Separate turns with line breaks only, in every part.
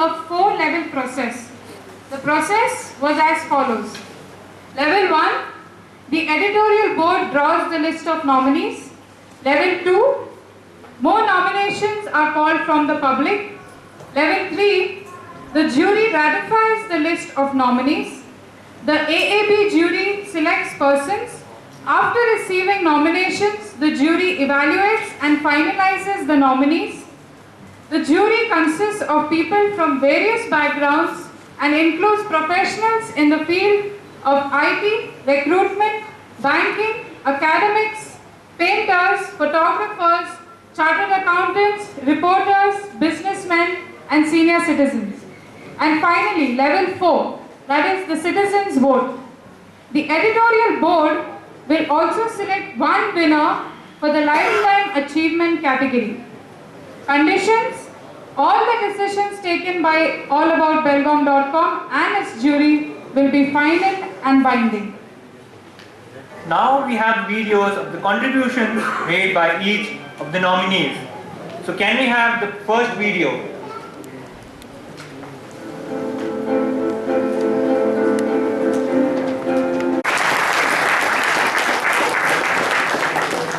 a 4-level process. The process was as follows. Level 1, the editorial board draws the list of nominees. Level 2, more nominations are called from the public. Level 3, the jury ratifies the list of nominees. The AAB jury selects persons. After receiving nominations, the jury evaluates and finalizes the nominees. The jury consists of people from various backgrounds and includes professionals in the field of IT, recruitment, banking, academics, painters, photographers, chartered accountants, reporters, businessmen, and senior citizens. And finally, level 4, that is the citizens' vote. The editorial board will also select one winner for the Lifetime Achievement category. Conditions: all the decisions taken by allaboutbelgaum.com and its jury will be final and binding.
Now we have videos of the contributions made by each of the nominees. So can we have the first video?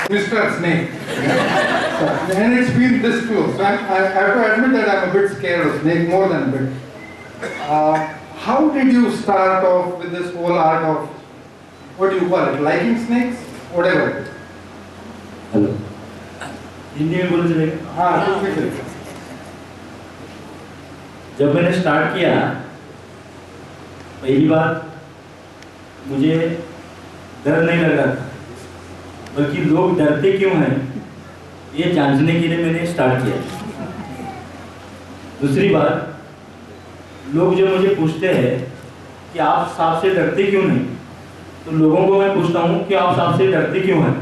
Mr. Snake. And it's been this close. So I have to admit that I'm a bit scared of snake, more than a bit. How did you start off with this whole art of, what do you call it, liking snakes? Whatever.
Hello Hindi में बोल चलेगा?
हाँ, ठीक है।
जब मैंने start किया, पहली बात मुझे डर नहीं लग रहा था, बल्कि लोग डरते क्यों हैं ये जानने के लिए मैंने स्टार्ट किया। दूसरी बात, लोग जब मुझे पूछते हैं कि आप सांप से डरते क्यों नहीं, तो लोगों को मैं पूछता हूँ कि आप सांप से डरते क्यों हैं।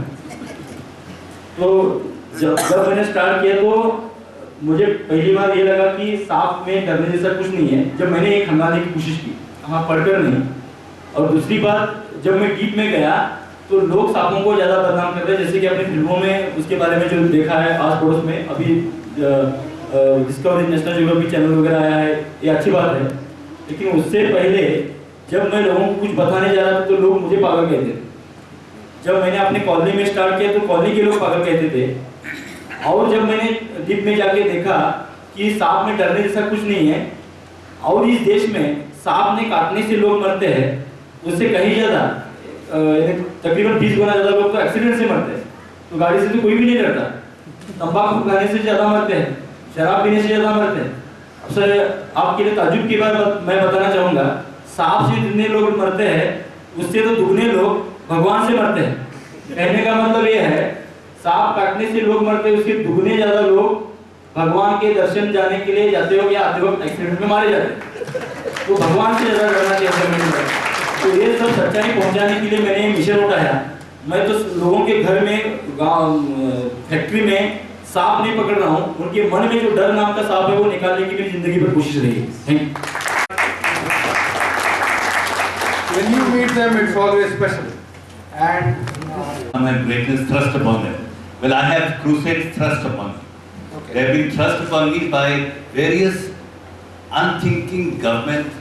तो जब मैंने स्टार्ट किया तो मुझे पहली बार ये लगा कि सांप में डरने जैसा कुछ नहीं है, जब मैंने एक हंगाने की कोशिश की, हाँ पढ़कर नहीं। और दूसरी बात, जब मैं डीप में गया तो लोग सांपों को ज़्यादा बदनाम करते हैं, जैसे कि अपनी फिल्मों में उसके बारे में जो देखा है आस पड़ोस में, अभी डिस्कवरी नेशनल ज्योग्राफी चैनल वगैरह आया है, ये अच्छी बात है। लेकिन उससे पहले जब मैं लोगों को कुछ बताने जा रहा था तो लोग मुझे पागल कहते थे। जब मैंने अपनी कॉलोनी में स्टार्ट किया तो कॉलोनी के लोग पागल कहते थे। और जब मैंने डीप में जाके देखा कि सांप में डरने जैसा कुछ नहीं है, और इस देश में सांप ने काटने से लोग मरते हैं, उससे कहीं ज़्यादा तकरीबन 20 गुना ज़्यादा लोग तो एक्सीडेंट से मरते हैं, तो गाड़ी से तो कोई भी नहीं डरता। तंबाकू खाने से ज़्यादा मरते हैं, शराब पीने से ज़्यादा मरते हैं। अब सर आपके लिए ताजुब की बात मैं बताना चाहूँगा, सांप से जितने लोग मरते हैं उससे तो दुगने लोग भगवान से मरते हैं। कहने का मतलब ये है, सांप काटने से लोग मरते हैं, उसके दुगने ज़्यादा लोग भगवान के दर्शन जाने के लिए जाते हो या आते वक्त एक्सीडेंट में मारे जाते हैं। तो भगवान से ज़्यादा डरना चाहिए। तो ये सब सच्चाई पहुंचाने के लिए मैंने मिशन उठाया। मैं तो लोगों के घर में, गांव, फैक्ट्री में सांप नहीं पकड़ रहा हूँ, उनके मन में जो डर नाम का सांप है वो निकालने की मेरी जिंदगी पर कोशिश रही है। Thank you.
When you meet them, it's always special. And
my greatness thrust upon them. Well, I have crusades thrust upon me.
okay.
They have been thrust upon me by various unthinking government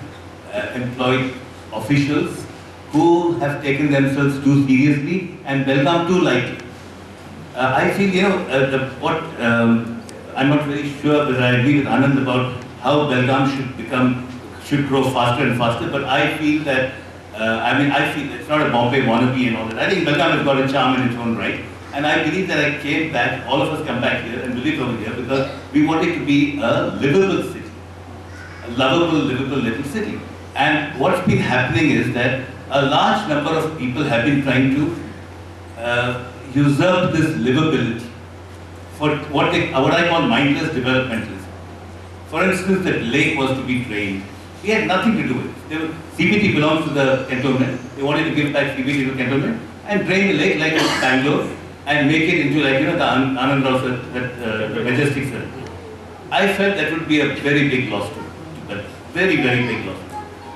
employed officials who have taken themselves too seriously and Belgaum too lightly. I feel, I'm not very sure whether I agree with Anand about how Belgaum should grow faster and faster, but I feel that, I feel it's not a Bombay wannabe and all that. I think Belgaum has got a charm in its own right. And I believe that I came back, all of us come back here and live over here because we want it to be a livable city, a lovable, livable little city. And what's been happening is that a large number of people have been trying to usurp this livability for what I call mindless developmentalism. For instance, that lake was to be drained. We had nothing to do with it. CBT belongs to the cantonment. They wanted to give back CBT to cantonment and drain the lake like it's Bangalore and make it into like, the Anand Rao, the majestic circle. I felt that would be a very big loss to that. Very, very big loss.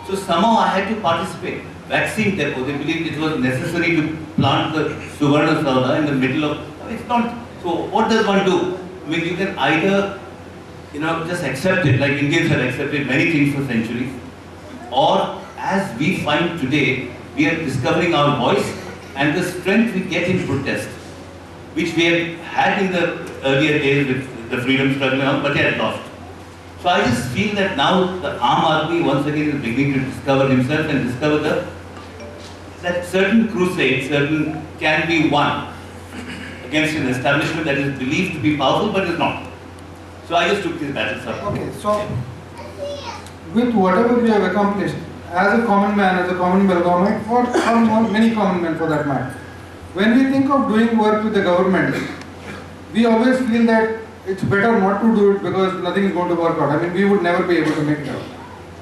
So somehow I had to participate. Vaccine depot, they believed it was necessary to plant the Suvarna Sauda in the middle of, it's not. So what does one do? I mean, you can either just accept it, like Indians have accepted many things for centuries. Or, as we find today, we are discovering our voice and the strength we get in protest, which we have had in the earlier days with the freedom struggle and all, but yet lost. So I just feel that now the Aam Aadmi once again is beginning to discover himself and discover that certain crusade, can be won against an establishment that is believed to be powerful but is not. So I just took this battle up.
Okay, so with whatever we have accomplished, as a common man, as a common Belgaumite, or many common men for that matter, when we think of doing work with the government, we always feel that it's better not to do it because nothing is going to work out. I mean, we would never be able to make it out.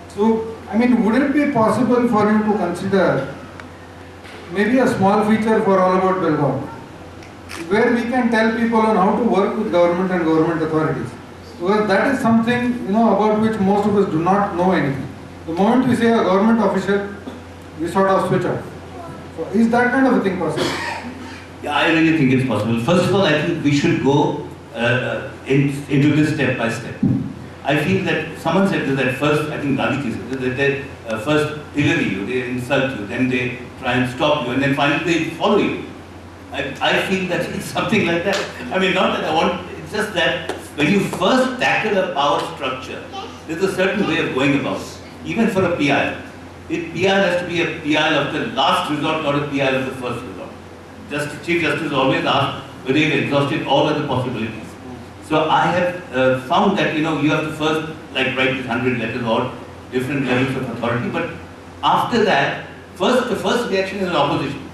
So, I mean, would it be possible for you to consider maybe a small feature for All About Belgaum, where we can tell people on how to work with government and government authorities? Because that is something, about which most of us do not know anything. The moment we say a government official, we sort of switch off. So is that kind of a thing possible?
Yeah, I really think it's possible. First of all, I think we should go into this step by step. I feel that someone said that first, I think Gandhi said that they first pillory you, they insult you, then they try and stop you, and then finally they follow you. I feel that it's something like that. I mean, not that I want, it's just that when you first tackle a power structure, there's a certain way of going about it. Even for a PI. PI has to be a PI of the last resort, not a PI of the first resort. Chief Justice always asks whether you've exhausted all other possibilities. So I have found that you have to first write this 100 letters or different levels of authority, but after that, the first reaction is an opposition.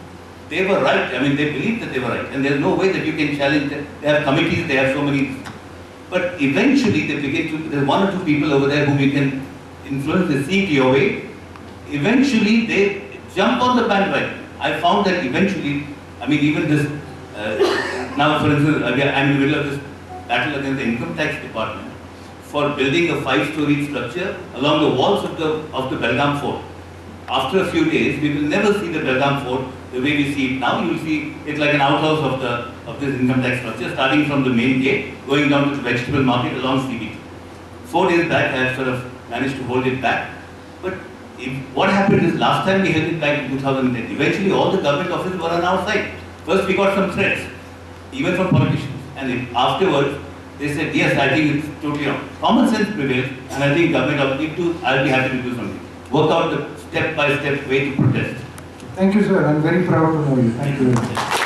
They were right. I mean, they believe that they were right, and there's no way that you can challenge them. They have committees, they have so many. But eventually, they begin to. There's one or two people over there whom you can influence. They see it your way. Eventually, they jump on the bandwagon. I found that eventually, I mean, even this. Now, for instance, I'm in the middle of this battle against the income tax department for building a 5-story structure along the walls of the Belgaum Fort. After a few days, we will never see the Belgaum Fort the way we see it now. You will see it like an outhouse of this income tax structure, starting from the main gate, going down to the vegetable market along CBT. 4 days back, I have sort of managed to hold it back. But what happened is, last time we held it back in 2010, eventually all the government offices were on our side. First we got some threats, even from politicians. And afterwards, they said, yes, I think it's totally wrong. Common sense prevails, and I think government I'll be happy to do something. Work out the step-by-step way to protest.
Thank you, sir. I'm very proud to know you. Thank you very much.